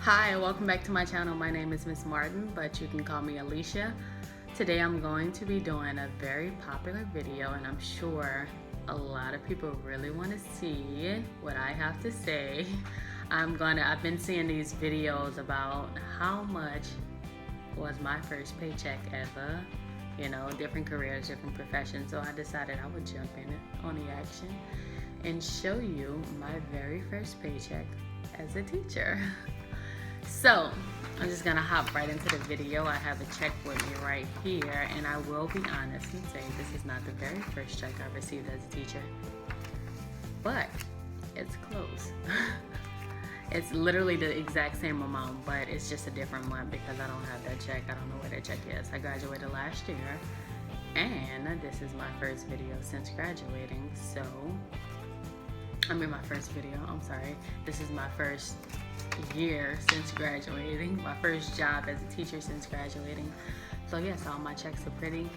Hi, welcome back to my channel. My name is Miss Martin, but you can call me Alicia. Today I'm going to be doing a very popular video, and I'm sure a lot of people really want to see what I have to say. I've been seeing these videos about how much was my first paycheck ever, different careers, different professions. So I decided I would jump in on the action and show you my very first paycheck as a teacher. So I'm just gonna hop right into the video. I have a check with me right here, and I will be honest and say this is not the very first check I received as a teacher, but it's close. It's literally the exact same amount, but it's just a different month because I don't have that check. I don't know where that check is. I graduated last year, and this is my first video since graduating. My first video, I'm sorry. This is my first year since graduating, my first job as a teacher since graduating. So yes, all my checks are pretty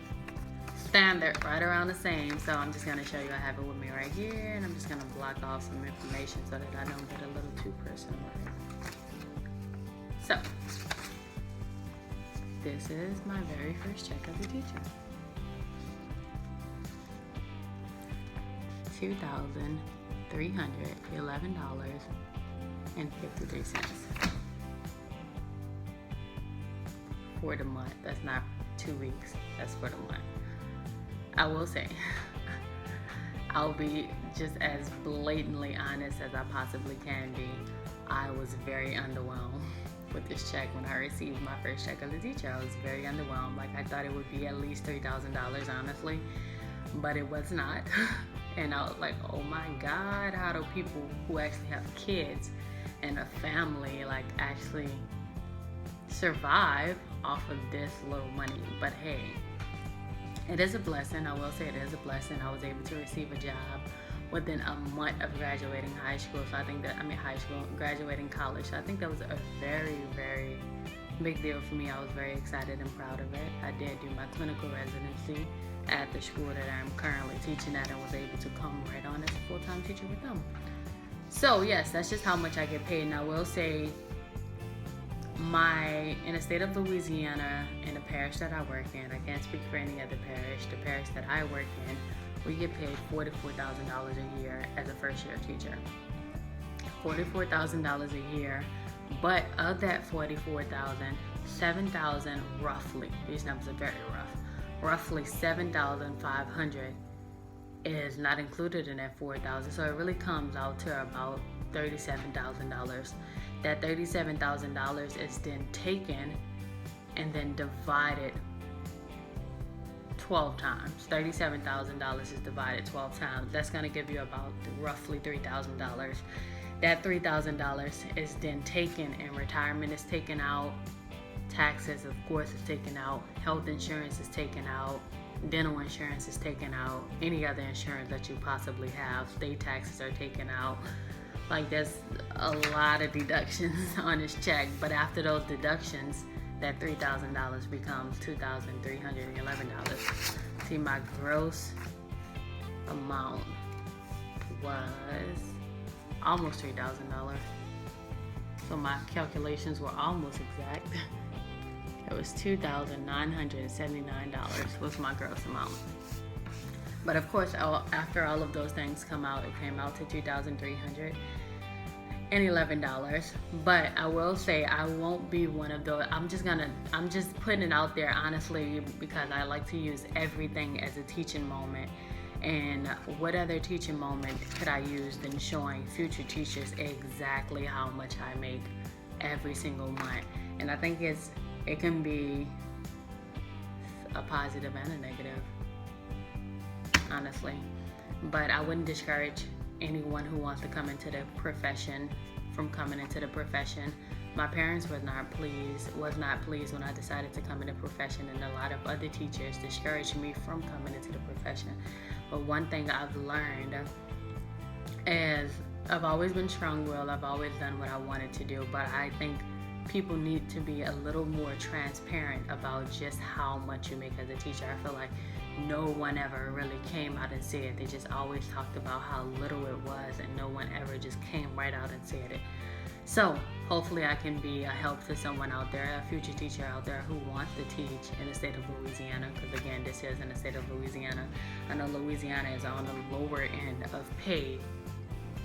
standard, right around the same. So I'm just gonna show you. I have it with me right here, and I'm just gonna block off some information so that I don't get a little too personal. So this is my very first check as a teacher. $2,311.53 for the month. That's not 2 weeks, that's for the month. I will say, I'll be just as blatantly honest as I possibly can be. I was very underwhelmed with this check. When I received my first check as a teacher, I was very underwhelmed. Like, I thought it would be at least $3,000, honestly, but it was not. And I was like, oh my God, how do people who actually have kids and a family actually survive off of this little money? But hey, it is a blessing. I will say it is a blessing. I was able to receive a job within a month of graduating high school. So graduating college. So I think that was a very, very big deal for me. I was very excited and proud of it. I did do my clinical residency at the school that I'm currently teaching at, and was able to come right on as a full-time teacher with them. So yes, that's just how much I get paid. And I will say, in the state of Louisiana, in the parish that I work in, I can't speak for any other parish, the parish that I work in, we get paid $44,000 a year as a first-year teacher. $44,000 a year, but of that $44,000, $7,000 roughly, these numbers are very rough, roughly $7,500 is not included in that $4,000. So it really comes out to about $37,000. That $37,000 is then taken and then divided 12 times. $37,000 is divided 12 times. That's going to give you about roughly $3,000. That $3,000 is then taken, and retirement is taken out. Taxes, of course, is taken out. Health insurance is taken out. Dental insurance is taken out. Any other insurance that you possibly have. State taxes are taken out. There's a lot of deductions on this check. But after those deductions, that $3,000 becomes $2,311. See, my gross amount was almost $3,000. So my calculations were almost exact. It was $2,979 was my gross amount. But of course, after all of those things come out, it came out to $2,311. But I will say, I won't be one of those. I'm just putting it out there honestly, because I like to use everything as a teaching moment. And what other teaching moment could I use than showing future teachers exactly how much I make every single month? And I think it can be a positive and a negative, honestly. But I wouldn't discourage anyone who wants to come into the profession from coming into the profession. My parents was not pleased when I decided to come into the profession, and a lot of other teachers discouraged me from coming into the profession. But one thing I've learned is I've always been strong-willed. I've always done what I wanted to do, but I think people need to be a little more transparent about just how much you make as a teacher. I feel like no one ever really came out and said it. They just always talked about how little it was, and no one ever just came right out and said it. So hopefully I can be a help to someone out there, a future teacher out there who wants to teach in the state of Louisiana, because again, this is in the state of Louisiana. I know Louisiana is on the lower end of pay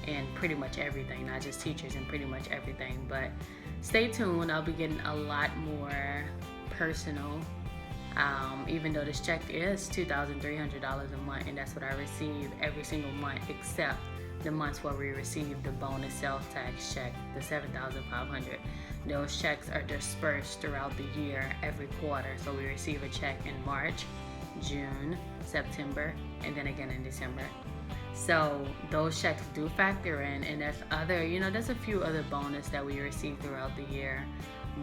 in pretty much everything, not just teachers, and pretty much everything. But stay tuned, I'll be getting a lot more personal. Even though this check is $2,300 a month, and that's what I receive every single month, except the months where we receive the bonus sales tax check, the $7,500. Those checks are dispersed throughout the year, every quarter. So we receive a check in March, June, September, and then again in December. So those checks do factor in, and there's there's a few other bonus that we receive throughout the year.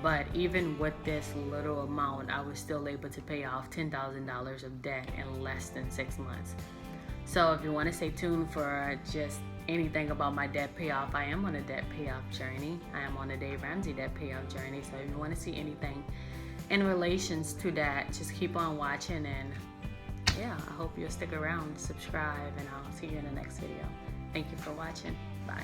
But even with this little amount, I was still able to pay off $10,000 of debt in less than 6 months. So if you want to stay tuned for just anything about my debt payoff, I am on a debt payoff journey. I am on a Dave Ramsey debt payoff journey. So if you want to see anything in relations to that, just keep on watching. And yeah, I hope you'll stick around, subscribe, and I'll see you in the next video. Thank you for watching. Bye.